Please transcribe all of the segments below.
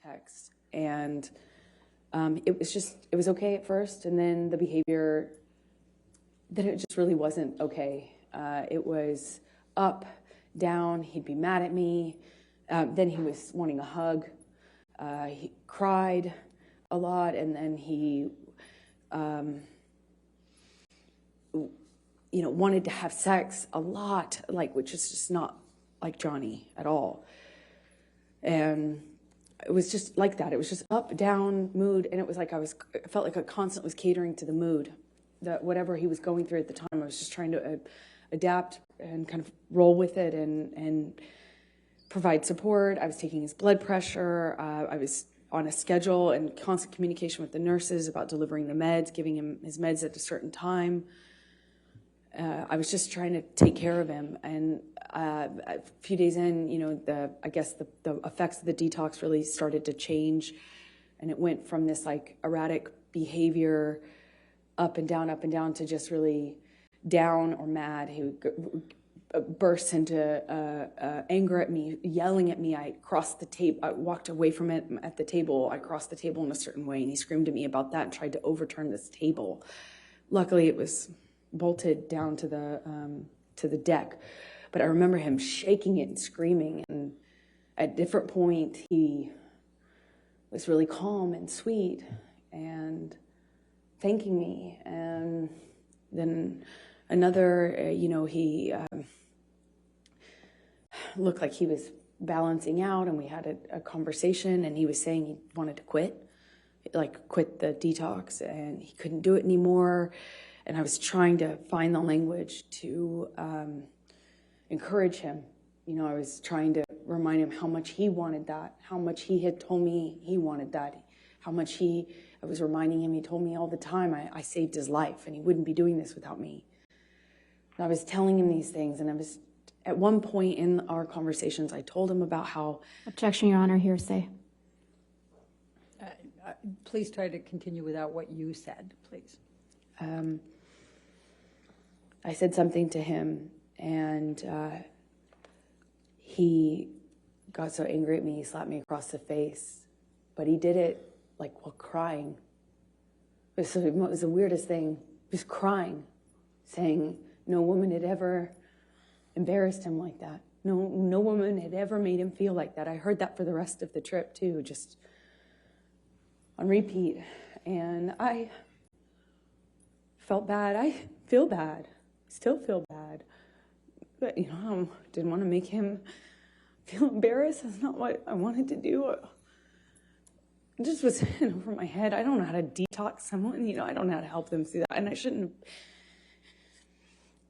text. And it was okay at first, and then the behavior, then it just really wasn't okay. It was up, down, he'd be mad at me, then he was wanting a hug, he cried a lot, and then he, wanted to have sex a lot, which is just not like Johnny at all. And it was just like that. It was just up, down, mood, and it was like I felt like I constantly was catering to the mood, that whatever he was going through at the time. I was just trying to adapt and kind of roll with it and provide support. I was taking his blood pressure. I was on a schedule and constant communication with the nurses about delivering the meds, giving him his meds at a certain time. I was just trying to take care of him. And a few days in, the effects of the detox really started to change. And it went from this erratic behavior up and down to just really down or mad. He would burst into anger at me, yelling at me. I crossed the table. I walked away from it at the table. I crossed the table in a certain way, and he screamed at me about that and tried to overturn this table. Luckily, it was bolted down to the deck, but I remember him shaking it and screaming. And at a different point, he was really calm and sweet and thanking me. And then another, he looked like he was balancing out, and we had a conversation, and he was saying he wanted to quit the detox, and he couldn't do it anymore. And I was trying to find the language to encourage him. I was trying to remind him how much he wanted that, how much he had told me he wanted that, how much I was reminding him, he told me all the time, I saved his life, and he wouldn't be doing this without me. And I was telling him these things, and at one point in our conversations, I told him about how... Objection, Your Honor, hearsay. Please try to continue without what you said, please. I said something to him, and he got so angry at me, he slapped me across the face. But he did it while crying. It was the weirdest thing. He was crying, saying no woman had ever embarrassed him like that. No woman had ever made him feel like that. I heard that for the rest of the trip too, just on repeat. And I felt bad. I feel bad. Still feel bad. But, I didn't want to make him feel embarrassed. That's not what I wanted to do. It just was over my head. I don't know how to detox someone. I don't know how to help them through that. And I shouldn't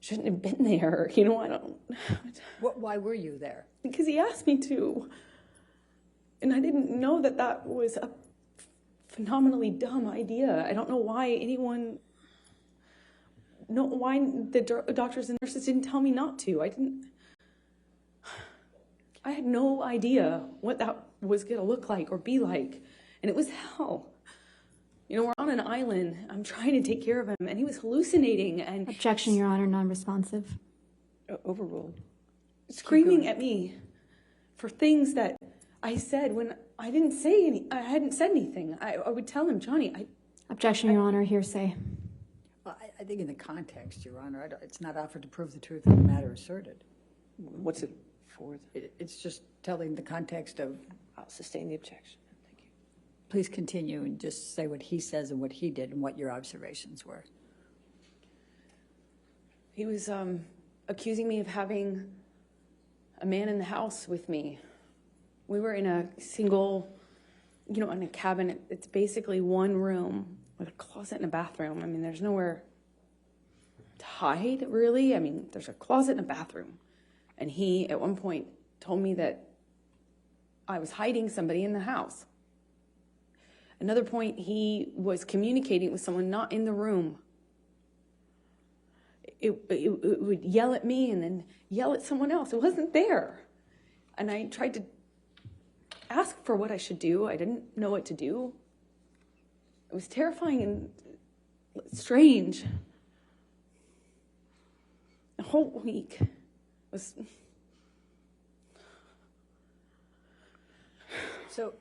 have been there. I don't... Why were you there? Because he asked me to. And I didn't know that was a phenomenally dumb idea. I don't know why why the doctors and nurses didn't tell me not to. I had no idea what that was going to look like or be like. And it was hell. We're on an island. I'm trying to take care of him, and he was hallucinating. And Objection, Your Honor, non-responsive. Overruled. Screaming at me for things that I said when I didn't say I hadn't said anything. I would tell him, Johnny, Objection, Your Honor, hearsay. Well, I think in the context, Your Honor, it's not offered to prove the truth of the matter asserted. What's it for? It's just telling the context of... I'll sustain the objection. Thank you. Please continue and just say what he says and what he did and what your observations were. He was accusing me of having a man in the house with me. We were in a single, in a cabin. It's basically one room with a closet and a bathroom. I mean, there's nowhere to hide, really. I mean, there's a closet and a bathroom. And he, at one point, told me that I was hiding somebody in the house. Another point, he was communicating with someone not in the room. It would yell at me and then yell at someone else. It wasn't there. And I tried to ask for what I should do. I didn't know what to do. It was terrifying and strange. The whole week was... So